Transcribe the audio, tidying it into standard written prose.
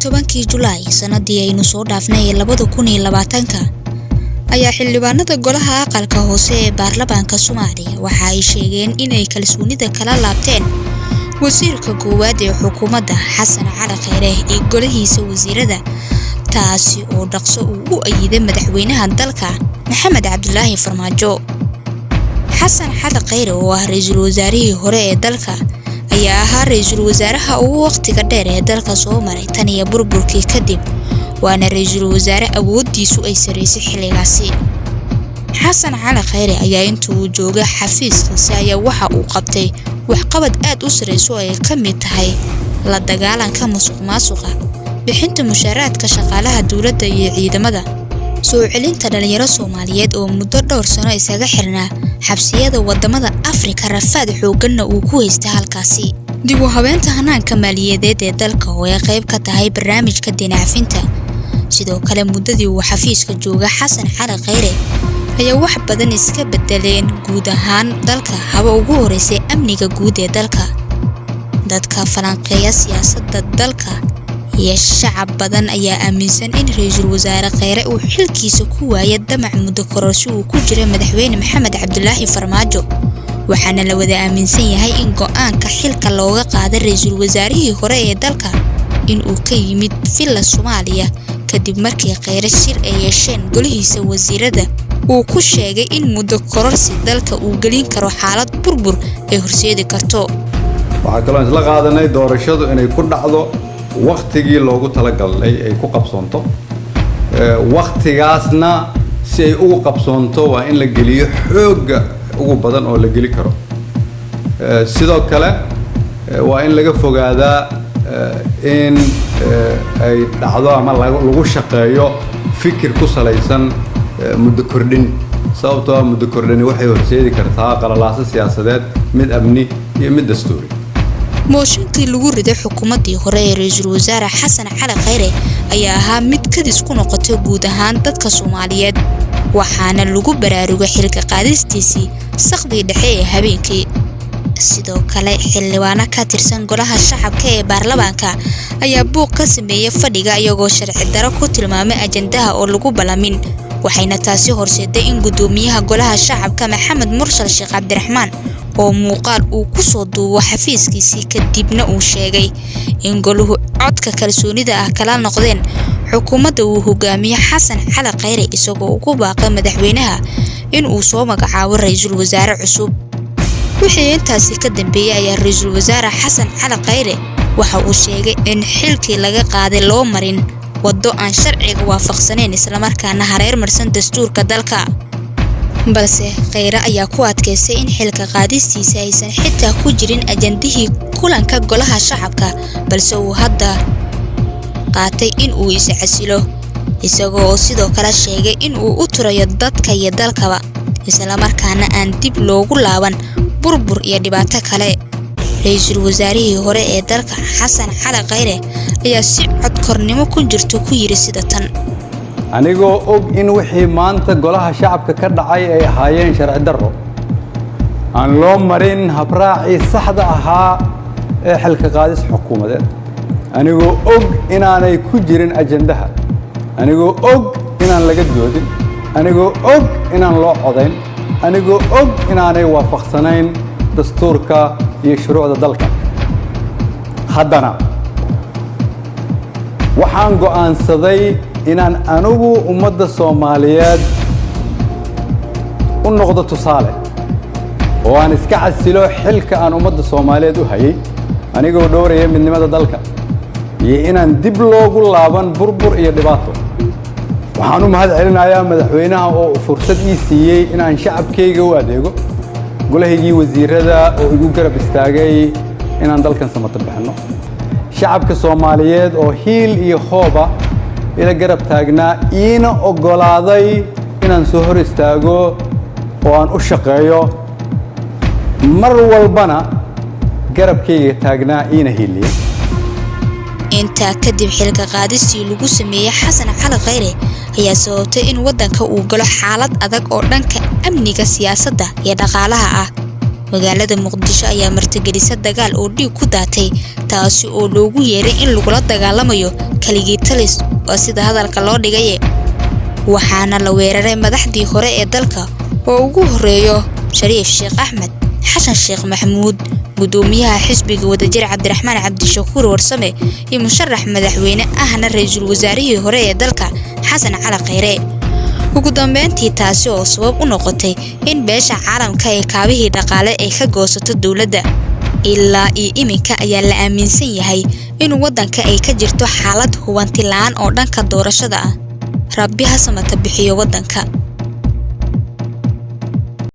12 July sanadii aynu soo dhaafnay 2020 ayaa xildhibaanada golaha aqalka hoose ee baarlamaanka Soomaaliya waxa ay sheegeen in ay kalsoonida kala laabteen wasiirka koowaad ee xukuumadda Xasan Cali Khayre ee golahiisa wasiirada taasi oo dhaqso u ayiday madaxweynaha dalka Maxamed Cabdullaahi Farmaajo. Xasan Cali Khayre oo ah ra'iisul wasaarihii hore ee dalka ayaa ahaa ra'iisul wasaaraha ugu waqtiga dheer ee dalka soo maray tan iyo burburkii kadib waana ra'iisul wasaare awoodiisu ay sareysay xilligaasi. Xasan Cali Khayre ayaa intuu joogay xafiiskiisa ayaa waxa uu qabtay waxqabad aad u sareyso ay ka mid tahay la dagaalanka musuqmaasuqa, bixinta mushaaraadka shaqaalaha dawladda iyo ciidamada, soo celinta dhalinyaro Soomaaliyeed oo muddo dhowr sano isaga xirnaa xabsiyada wadamada Afrika rafaad xoogganna uu ku haystay halkaasi. dib u habeynta hanaanka maaliyadeed ee dalka oo ay qayb ka tahay barnaamijka dinaafinta. sidoo kale muddadii uu xafiiska joogay Xasan Cali Khayre ayaa wax badan iska bedeleen guud ahaan dalka haba ugu horeysay amniga guud ee dalka. dadka falanqeeya siyaasadda dalka iyo shacab badan ayaa aaminsan in ra'iisul wasaare Khayre uu xilkiisa ku waayay damac muddo kororsi uu ku jiray madaxweyne Maxamed Cabdullaahi Farmaajo, waxaana la wada aaminsan yahay in go'aanka xilka looga qaaday ra'iisul wasaarihii hore ee dalka in uu ka yimid Villa Soomaaliya kadib markii Khayre shir ay yeesheen golihiisa wasiirada uu ku sheegay in muddo kororsi dalka uu gelin karo xaalad burbur ay horseedi karto. waxa kale oo isla qaadanay doorashadu inay ku dhacdo waqtigii loogu talagalay ay ku qabsoonto waqtigaasna si ay ugu qabsoonto waa in la geliyo xoog ugu badan oo la geli karo. sidoo kale waa in laga fogaadaa in ay dhacdo ama lagu shaqeeyo fikir ku salaysan muddo kordhin, sababtoo ah muddo kordhin waxay horseedi kartaa qalalaasa siyaasadeed, mid amni iyo mid dastuuri. mooshinkii lagu riday xukuumaddii hore ee ra'iisul wasaare Xasan Cali Khayre ayaa ahaa mid kadis ku noqotay guud ahaan dadka Soomaaliyeed, waxaana lagu baraarugay xilka qaadistiisii saqdii dhexe ee habeenkii. sidoo kale xildhibaano ka tirsan golaha shacabka ee baarlamaanka ayaa buuq ka sameeyay fadhiga iyagoo sharci darro ku tilmaamay ajandaha oo lagu balamin, waxayna taasi horseeday in gudoomiyaha golaha shacabka Maxamed Mursal Sheekh Cabdiraxmaan oo muuqaal uu ku soo duubo xafiiskiisii kadibna uu sheegay in goluhu codka kalsoonida ah kala noqdeen xukuumadda uu hogaamiyo Xasan Cali Khayre isagoo ugu baaqay madaxweynaha in uu soo magacaabo ra'iisul wasaare cusub. wixii intaasi ka dambeeyay ayaa ra'iisul wasaare Xasan Cali Khayre waxa uu sheegay in xilkii laga qaaday loo marin waddo aan sharciga waafaqsaneyn isla markaana hareer marsan dastuurka dalka. balse Khayre ayaa ku adkeysay in xilka qaadistiisa aysan xitaa ku jirin ajandihii kulanka golaha shacabka, balse uu hadda qaatay in uu iscasilo isagoo sidoo kale sheegay in uu u turayo dadka iyo dalkaba isla markaana aan dib loogu laaban burbur iyo dhibaato kale. ra'iisul wasaarihii hore ee dalka Xasan Cali Khayre ayaa si cod kornimo ku jirto ku yiri sida tan: anigoo og in wixii maanta golaha shacabka ka dhacay ay ahaayeen sharci darro aan loo marin habraacii saxda ahaa ee xilka qaadis xukuumadeed, anigoo og inaanay ku jirin ajandaha, anigoo og inaan laga doodin, anigoo og inaan loo codayn, anigoo og inaanay waafaqsanayn dastuurka iyo shuruucda dalka. haddana waxaan go'aansaday inaan anigu ummadda Soomaaliyeed u noqdo tusaale oo aan iska casilo xilka aan ummadda Soomaaliyeed u hayay anigoo dhowraya midnimada dalka iyo inaan dib loogu laaban burbur iyo dhibaato. waxaan u mahad celinayaa madaxweynaha oo fursad ii siiyey inaan shacabkayga u adeego, golahaygii wasiirada oo igu garab istaagay inaan dalkan samata bixino, shacabka Soomaaliyeed oo hiil iyo hooba ila garab taagnaa iina ogolaaday inaan soo hor istaago oo aan u shaqeeyo, mar walbana garabkayga taagnaa iina hiiliyay. inta kadib xilka qaadistii lagu sameeyay Xasan Cali Khayre ayaa sababtay in waddanka uu galo xaalad adag oo dhanka amniga, siyaasadda iyo dhaqaalaha ah. magaalada Muqdisho ayaa martigelisa dagaal oo dhiig ku daatay taasi oo loogu yeeray in lagula dagaalamayo kaligii talis oo sida hadalka loo dhigay waxaana la weeraray madaxdii hore ee dalka oo ugu horeeyo Shariif Sheekh Axmed Xasan Sheekh Maxamuud gudoomiyaha xisbiga wadajir Cabdiraxmaan Cabdishakuur Warsame iyo musharax madaxweyne ahna ra'iisul wasaarihii hore ee dalka Xasan Cali Khayre ugu dambeyntii taasi oo sabab u noqotay in beesha caalamka ay kaabihii dhaqaale ay ka goosato dawladda ilaa iminka ayaa la aaminsan yahay in wadanka ay ka jirto xaalad hubanti la'aan oo dhanka doorashada ah rabbi ha samata bixiyo wadanka